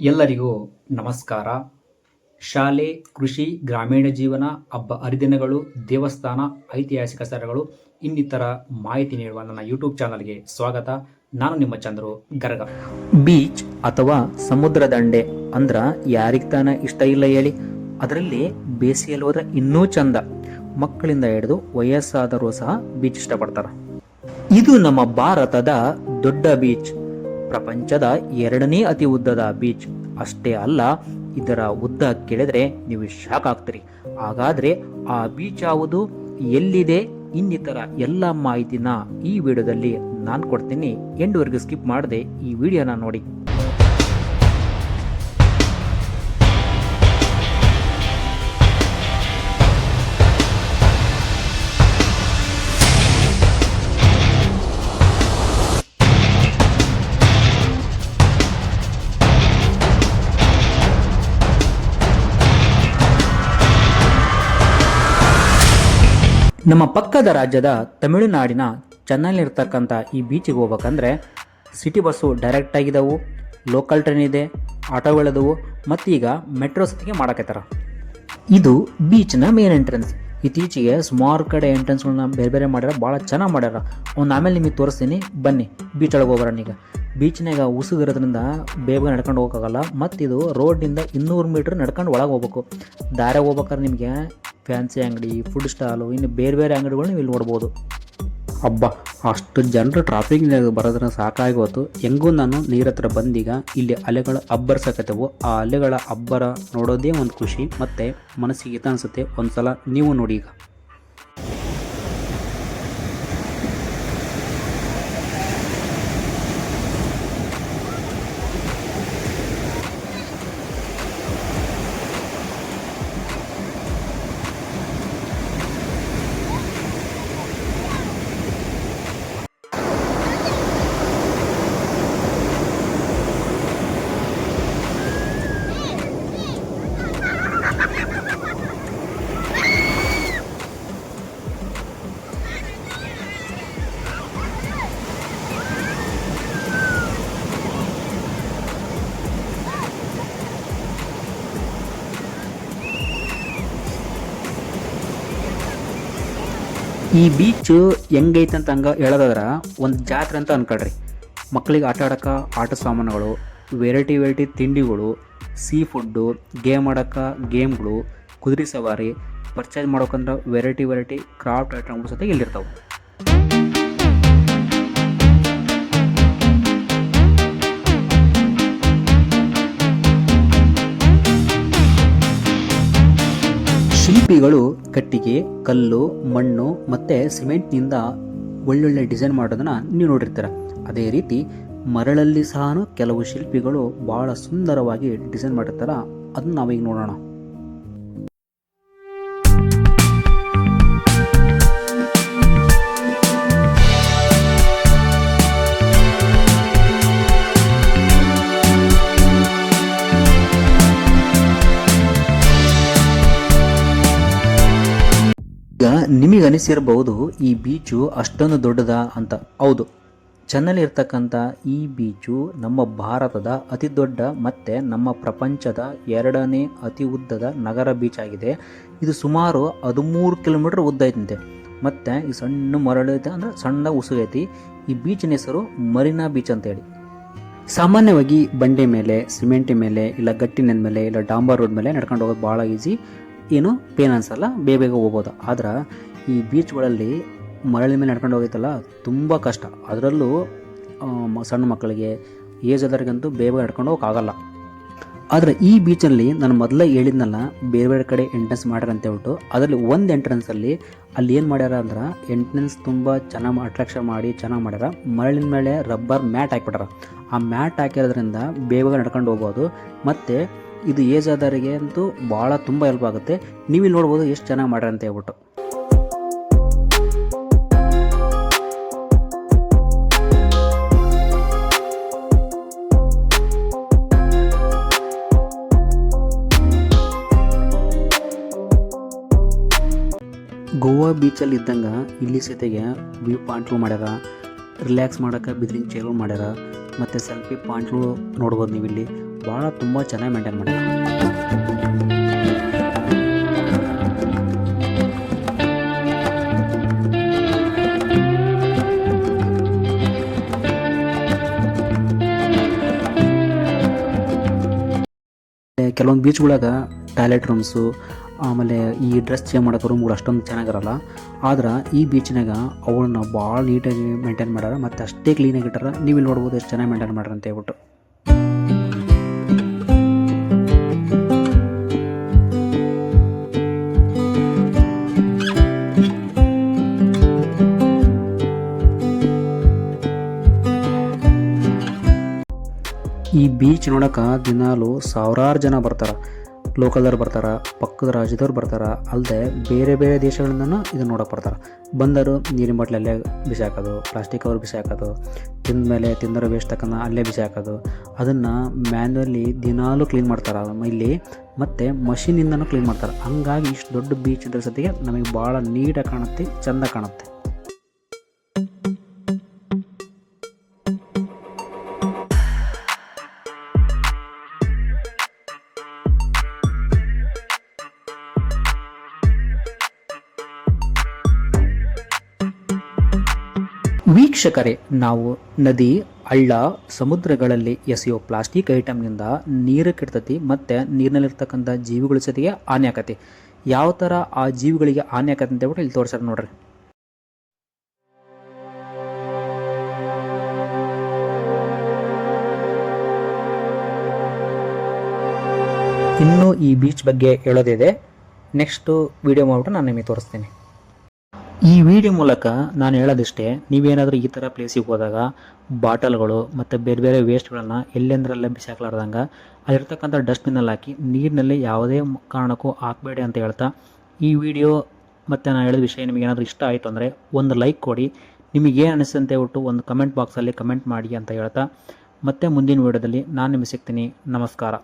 ಎಲ್ಲರಿಗೂ ನಮಸ್ಕಾರ. ಶಾಲೆ, ಕೃಷಿ, ಗ್ರಾಮೀಣ ಜೀವನ, ಹಬ್ಬ ಹರಿದಿನಗಳು, ದೇವಸ್ಥಾನ, ಐತಿಹಾಸಿಕ ಸ್ಥಳಗಳು ಇನ್ನಿತರ ಮಾಹಿತಿ ನೀಡುವ ನನ್ನ ಯೂಟ್ಯೂಬ್ ಚಾನಲ್ಗೆ ಸ್ವಾಗತ. ನಾನು ನಿಮ್ಮ ಚಂದ್ರು ಗರಗ. ಬೀಚ್ ಅಥವಾ ಸಮುದ್ರ ದಂಡೆ ಅಂದ್ರ ಯಾರಿಗೆ ತಾನ ಇಷ್ಟ ಇಲ್ಲ ಹೇಳಿ. ಅದರಲ್ಲಿ ಬೇಸಿಗೆಯಲ್ಲಿ ಹೋದ್ರೆ ಇನ್ನೂ ಚಂದ. ಮಕ್ಕಳಿಂದ ಹಿಡಿದು ವಯಸ್ಸಾದರೂ ಸಹ ಬೀಚ್ ಇಷ್ಟಪಡ್ತಾರ. ಇದು ನಮ್ಮ ಭಾರತದ ದೊಡ್ಡ ಬೀಚ್, ಪ್ರಪಂಚದ 2ನೇ ಅತಿ ಉದ್ದದ ಬೀಚ್. ಅಷ್ಟೇ ಅಲ್ಲ, ಇದರ ಉದ್ದ ಕೇಳಿದ್ರೆ ನೀವು ಶಾಕ್ ಆಗ್ತೀರಿ. ಹಾಗಾದ್ರೆ ಆ ಬೀಚ್ ಯಾವುದು, ಎಲ್ಲಿದೆ, ಇನ್ನಿತರ ಎಲ್ಲ ಮಾಹಿತಿನ ಈ ವಿಡಿಯೋದಲ್ಲಿ ನಾನು ಕೊಡ್ತೀನಿ. ಎಂಡ್ವರೆಗೂ ಸ್ಕಿಪ್ ಮಾಡದೆ ಈ ವಿಡಿಯೋನ ನೋಡಿ. ನಮ್ಮ ಪಕ್ಕದ ರಾಜ್ಯದ ತಮಿಳುನಾಡಿನ ಚೆನ್ನೈಲಿರ್ತಕ್ಕಂಥ ಈ ಬೀಚಿಗೆ ಹೋಗ್ಬೇಕಂದ್ರೆ ಸಿಟಿ ಬಸ್ಸು ಡೈರೆಕ್ಟ್ ಆಗಿದ್ದವು, ಲೋಕಲ್ ಟ್ರೈನ್ ಇದೆ, ಆಟೋಗಳಿದವು, ಮತ್ತೀಗ ಮೆಟ್ರೋ ಸತಿಗೆ ಮಾಡಕತ್ತಾರ. ಇದು ಬೀಚ್ನ ಮೇನ್ ಎಂಟ್ರೆನ್ಸ್. ಇತ್ತೀಚೆಗೆ ಸುಮಾರು ಕಡೆ ಎಂಟ್ರೆನ್ಸ್ಗಳನ್ನ ಬೇರೆ ಬೇರೆ ಮಾಡ್ಯಾರ, ಭಾಳ ಚೆನ್ನಾಗಿ ಮಾಡ್ಯಾರ. ಒಂದು ಆಮೇಲೆ ನಿಮಗೆ ತೋರಿಸ್ತೀನಿ, ಬನ್ನಿ ಬೀಚ್ ಒಳಗೆ ಹೋಗ್ಬರೋಣ. ಈಗ ಬೀಚ್ನಾಗ ಉಸುಗಿರೋದ್ರಿಂದ ಬೇಗ ನಡ್ಕೊಂಡು ಹೋಗೋಕ್ಕಾಗಲ್ಲ. ಮತ್ತು ಇದು ರೋಡ್ನಿಂದ 200 ಮೀಟ್ರ್ ನಡ್ಕೊಂಡು ಒಳಗೆ ಹೋಗ್ಬೇಕು. ದಾರೆ ಹೋಗ್ಬೇಕಾದ್ರೆ ನಿಮಗೆ ಫ್ಯಾನ್ಸಿ ಅಂಗಡಿ, ಫುಡ್ ಸ್ಟಾಲು, ಇನ್ನು ಬೇರೆ ಬೇರೆ ಅಂಗಡಿಗಳು ನೀವು ಇಲ್ಲಿ ನೋಡ್ಬೋದು. ಹಬ್ಬ, ಅಷ್ಟು ಜನರು ಟ್ರಾಫಿಕ್ನಾಗ ಬರೋದ್ರಿಂದ ಸಾಕಾಗಿ ಹೋಯ್ತು. ಹೆಂಗೂ ನಾನು ನೀರ ಹತ್ರ ಬಂದೀಗ ಇಲ್ಲಿ ಅಲೆಗಳು ಅಬ್ಬರ್ಸಕತ್ತವು. ಆ ಅಲೆಗಳ ಅಬ್ಬರ ನೋಡೋದೇ ಒಂದು ಖುಷಿ, ಮತ್ತು ಮನಸ್ಸಿಗೆ ಹಿತ ಅನಿಸುತ್ತೆ. ಒಂದು ಸಲ ನೀವು ನೋಡಿ. ಈಗ ಈ ಬೀಚು ಹೆಂಗೈತೆ ಅಂತ ಹಂಗೆ ಹೇಳೋದಾದ್ರೆ ಒಂದು ಜಾತ್ರೆ ಅಂತ ಅನ್ಕೊಳ್ರಿ. ಮಕ್ಕಳಿಗೆ ಆಟ ಆಡೋಕೆ ಆಟ ಸಾಮಾನುಗಳು, ವೆರೈಟಿ ತಿಂಡಿಗಳು, ಸೀ ಫುಡ್ಡು, ಗೇಮ್ ಆಡೋಕೆ ಗೇಮ್ಗಳು, ಕುದುರೆ ಸವಾರಿ, ಪರ್ಚೇಸ್ ಮಾಡೋಕಂದ್ರೆ ವೆರೈಟಿ ಕ್ರಾಫ್ಟ್ ಐಟಮ್ಗಳು ಸಹ ಇಲ್ಲಿರ್ತಾವೆ. ಶಿಲ್ಪಿಗಳು ಕಟ್ಟಿಗೆ, ಕಲ್ಲು, ಮಣ್ಣು ಮತ್ತು ಸಿಮೆಂಟ್ನಿಂದ ಒಳ್ಳೊಳ್ಳೆ ಡಿಸೈನ್ ಮಾಡೋದನ್ನು ನೀವು ನೋಡಿರ್ತೀರ. ಅದೇ ರೀತಿ ಮರಳಲ್ಲಿ ಸಹ ಕೆಲವು ಶಿಲ್ಪಿಗಳು ಭಾಳ ಸುಂದರವಾಗಿ ಡಿಸೈನ್ ಮಾಡಿರ್ತಾರ. ಅದನ್ನ ನಾವೀಗ ನೋಡೋಣ. ಈಗ ನಿಮಗೆ ಅನಿಸಿರಬಹುದು ಈ ಬೀಚು ಅಷ್ಟೊಂದು ದೊಡ್ಡದ ಅಂತ. ಹೌದು, ಚೆನ್ನೈಲಿ ಇರ್ತಕ್ಕಂಥ ಈ ಬೀಚು ನಮ್ಮ ಭಾರತದ ಅತಿ ದೊಡ್ಡ ಮತ್ತು ನಮ್ಮ ಪ್ರಪಂಚದ 2ನೇ ಅತಿ ಉದ್ದದ ನಗರ ಬೀಚ್ ಆಗಿದೆ. ಇದು ಸುಮಾರು 13 ಕಿಲೋಮೀಟರ್ ಉದ್ದ ಐತಂತೆ. ಮತ್ತು ಈ ಸಣ್ಣ ಮರಳು ಐತೆ, ಅಂದರೆ ಸಣ್ಣ ಉಸುಗೈತಿ. ಈ ಬೀಚಿನ ಹೆಸರು ಮರೀನಾ ಬೀಚ್ ಅಂತೇಳಿ. ಸಾಮಾನ್ಯವಾಗಿ ಬಂಡೆ ಮೇಲೆ, ಸಿಮೆಂಟ್ ಮೇಲೆ, ಇಲ್ಲ ಗಟ್ಟಿನ ಮೇಲೆ, ಇಲ್ಲ ಡಾಂಬರ್ ರೋಡ್ ಮೇಲೆ ನಡ್ಕೊಂಡು ಹೋಗೋದು ಭಾಳ ಈಸಿ, ಏನು ಪೇನ್ ಅನ್ಸಲ್ಲ, ಬೇಗ ಹೋಗ್ಬೋದು. ಆದ್ರೆ ಈ ಬೀಚ್ಗಳಲ್ಲಿ ಮರಳಿನ ಮೇಲೆ ನಡ್ಕೊಂಡು ಹೋಗೈತಲ್ಲ ತುಂಬ ಕಷ್ಟ. ಅದರಲ್ಲೂ ಸಣ್ಣ ಮಕ್ಕಳಿಗೆ, ಏಜ್ ಆದವ್ರಿಗಂತೂ ಬೇಗ ನಡ್ಕೊಂಡು ಹೋಗೋಕ್ಕಾಗಲ್ಲ. ಆದರೆ ಈ ಬೀಚಲ್ಲಿ ನಾನು ಮೊದಲೇ ಹೇಳಿದ್ನಲ್ಲ, ಬೇರೆ ಬೇರೆ ಕಡೆ ಎಂಟ್ರೆನ್ಸ್ ಮಾಡ್ಯಾರ ಅಂತ ಹೇಳ್ಬಿಟ್ಟು. ಅದರಲ್ಲಿ ಒಂದು ಎಂಟ್ರೆನ್ಸಲ್ಲಿ ಅಲ್ಲಿ ಏನು ಮಾಡ್ಯಾರ ಅಂದ್ರೆ ಎಂಟ್ರೆನ್ಸ್ ತುಂಬ ಚೆನ್ನಾಗಿ ಅಟ್ರಾಕ್ಷನ್ ಮಾಡಿ ಚೆನ್ನಾಗಿ ಮಾಡ್ಯಾರ. ಮರಳಿನ ಮೇಲೆ ರಬ್ಬರ್ ಮ್ಯಾಟ್ ಹಾಕ್ಬಿಟ್ಟಾರ. ಆ ಮ್ಯಾಟ್ ಹಾಕಿರೋದ್ರಿಂದ ಬೇಗ ನಡ್ಕೊಂಡು ಹೋಗ್ಬೋದು. ಮತ್ತು ಇದು ಏಜ್ ಆದವರಿಗೆ ಅಂತೂ ಭಾಳ ತುಂಬ ಹೆಲ್ಪ್ ಆಗುತ್ತೆ. ನೀವಿಲ್ಲಿ ನೋಡ್ಬೋದು ಎಷ್ಟು ಚೆನ್ನಾಗಿ ಮಾಡ್ಯಾರ ಅಂತ ಹೇಳ್ಬಿಟ್ಟು. ಗೋವಾ ಬೀಚಲ್ಲಿ ಇದ್ದಂಗೆ ಇಲ್ಲಿ ಸತೆಗೆ ವ್ಯೂ ಪಾಯಿಂಟ್ಗಳು ಮಾಡ್ಯಾರ, ರಿಲ್ಯಾಕ್ಸ್ ಮಾಡೋಕೆ ಬಿದ್ರಿಂಗ್ ಚೇರ್ಗಳು ಮಾಡ್ಯಾರ, ಮತ್ತು ಸೆಲ್ಫಿ ಪಾಯಿಂಟ್ಗಳು ನೋಡ್ಬೋದು ನೀವು ಇಲ್ಲಿ. ತುಂಬ ಚೆನ್ನಾಗಿ ಮೇಂಟೈನ್ ಮಾಡ್ಯಾರ. ಕೆಲವೊಂದು ಬೀಚ್ಗಳಾಗ ಟಾಯ್ಲೆಟ್ ರೂಮ್ಸು ಆಮೇಲೆ ಈ ಡ್ರೆಸ್ ಚೇಂಜ್ ಮಾಡೋಕೆ ರೂಮ್ಗಳು ಅಷ್ಟೊಂದು ಚೆನ್ನಾಗಿರಲ್ಲ. ಆದ್ರೆ ಈ ಬೀಚ್ನಾಗ ಅವಳನ್ನ ಭಾಳ ನೀಟಾಗಿ ಮೇಂಟೈನ್ ಮಾಡ್ಯಾರ ಮತ್ತು ಅಷ್ಟೇ ಕ್ಲೀನಾಗಿ ಇಟ್ಟಾರ. ನೀವು ಇಲ್ಲಿ ನೋಡ್ಬೋದು ಎಷ್ಟು ಚೆನ್ನಾಗಿ ಮೇಂಟೈನ್ ಮಾಡ್ಯಾರ ಅಂತ ಹೇಳ್ಬಿಟ್ಟು. ಈ ಬೀಚ್ ನೋಡೋಕೆ ದಿನಾಲು ಸಾವಿರಾರು ಜನ ಬರ್ತಾರೆ. ಲೋಕಲ್ದವ್ರು ಬರ್ತಾರೆ, ಪಕ್ಕದ ರಾಜ್ಯದವ್ರು ಬರ್ತಾರೆ, ಅಲ್ಲದೆ ಬೇರೆ ಬೇರೆ ದೇಶಗಳಿಂದನೂ ಇದನ್ನು ನೋಡೋಕೆ ಬರ್ತಾರೆ. ಬಂದರು ನೀರಿನ ಬಾಟ್ಲಿ ಅಲ್ಲೇ ಬಿಸಿ ಹಾಕೋದು, ಪ್ಲಾಸ್ಟಿಕ್ ಕವರ್ ಬಿಸಿ ಹಾಕೋದು, ತಿಂದಮೇಲೆ ತಿಂದರ ವೇಸ್ಟ್ ತಕ್ಕನ ಅಲ್ಲೇ ಬಿಸಿ ಹಾಕೋದು, ಅದನ್ನು ಮ್ಯಾನ್ಯುವಲಿ ದಿನಾಲೂ ಕ್ಲೀನ್ ಮಾಡ್ತಾರೆ ಇಲ್ಲಿ, ಮತ್ತು ಮಷೀನಿಂದನೂ ಕ್ಲೀನ್ ಮಾಡ್ತಾರೆ. ಹಂಗಾಗಿ ಇಷ್ಟು ದೊಡ್ಡ ಬೀಚ್ ಇದ್ರ ಸತಿಗೆ ನಮಗೆ ಭಾಳ ನೀಟಾಗಿ ಕಾಣುತ್ತೆ, ಚೆಂದ ಕಾಣುತ್ತೆ. ವೀಕ್ಷಕರೇ, ನಾವು ನದಿ, ಹಳ್ಳ, ಸಮುದ್ರಗಳಲ್ಲಿ ಎಸೆಯೋ ಪ್ಲಾಸ್ಟಿಕ್ ಐಟಮ್ನಿಂದ ನೀರು ಕೆಡ್ತತಿ ಮತ್ತು ನೀರಿನಲ್ಲಿರ್ತಕ್ಕಂಥ ಜೀವಿಗಳ ಜೊತೆಗೆ ಹಾನಿ ಆಕತಿ. ಯಾವ ಥರ ಆ ಜೀವಿಗಳಿಗೆ ಹಾನಿ ಆಕತಿ ಅಂತ ಹೇಳ್ಬಿಟ್ಟು ಇಲ್ಲಿ ತೋರಿಸ್ಯಾರ ನೋಡ್ರಿ. ಇನ್ನೂ ಈ ಬೀಚ್ ಬಗ್ಗೆ ಹೇಳೋದಿದೆ. ನೆಕ್ಸ್ಟು ವಿಡಿಯೋ ಮಾಡಿಬಿಟ್ಟು ನಾನು ನಿಮಗೆ ತೋರಿಸ್ತೀನಿ. ಈ ವಿಡಿಯೋ ಮೂಲಕ ನಾನು ಹೇಳೋದಿಷ್ಟೇ, ನೀವೇನಾದರೂ ಈ ಥರ ಪ್ಲೇಸಿಗೆ ಹೋದಾಗ ಬಾಟಲ್ಗಳು ಮತ್ತು ಬೇರೆ ಬೇರೆ ವೇಸ್ಟ್ಗಳನ್ನು ಎಲ್ಲೆಂದ್ರಲ್ಲೇ ಬಿಸಾಕ್ಲಾರ್ದಂಗೆ ಅಲ್ಲಿರ್ತಕ್ಕಂಥ ಡಸ್ಟ್ಬಿನ್ನಲ್ಲಿ ಹಾಕಿ ನೀರಿನಲ್ಲಿ ಯಾವುದೇ ಕಾರಣಕ್ಕೂ ಹಾಕಬೇಡಿ ಅಂತ ಹೇಳ್ತಾ, ಈ ವಿಡಿಯೋ ಮತ್ತು ನಾನು ಹೇಳಿದ ವಿಷಯ ನಿಮಗೇನಾದರೂ ಇಷ್ಟ ಆಯಿತು ಅಂದರೆ ಒಂದು ಲೈಕ್ ಕೊಡಿ. ನಿಮಗೇನು ಅನಿಸುತ್ತೆ ಅಂತ ಹೇಳ್ಬಿಟ್ಟು ಒಂದು ಕಮೆಂಟ್ ಬಾಕ್ಸಲ್ಲಿ ಕಮೆಂಟ್ ಮಾಡಿ ಅಂತ ಹೇಳ್ತಾ, ಮತ್ತೆ ಮುಂದಿನ ವಿಡಿಯೋದಲ್ಲಿ ನಾನು ನಿಮಗೆ ಸಿಗ್ತೀನಿ. ನಮಸ್ಕಾರ.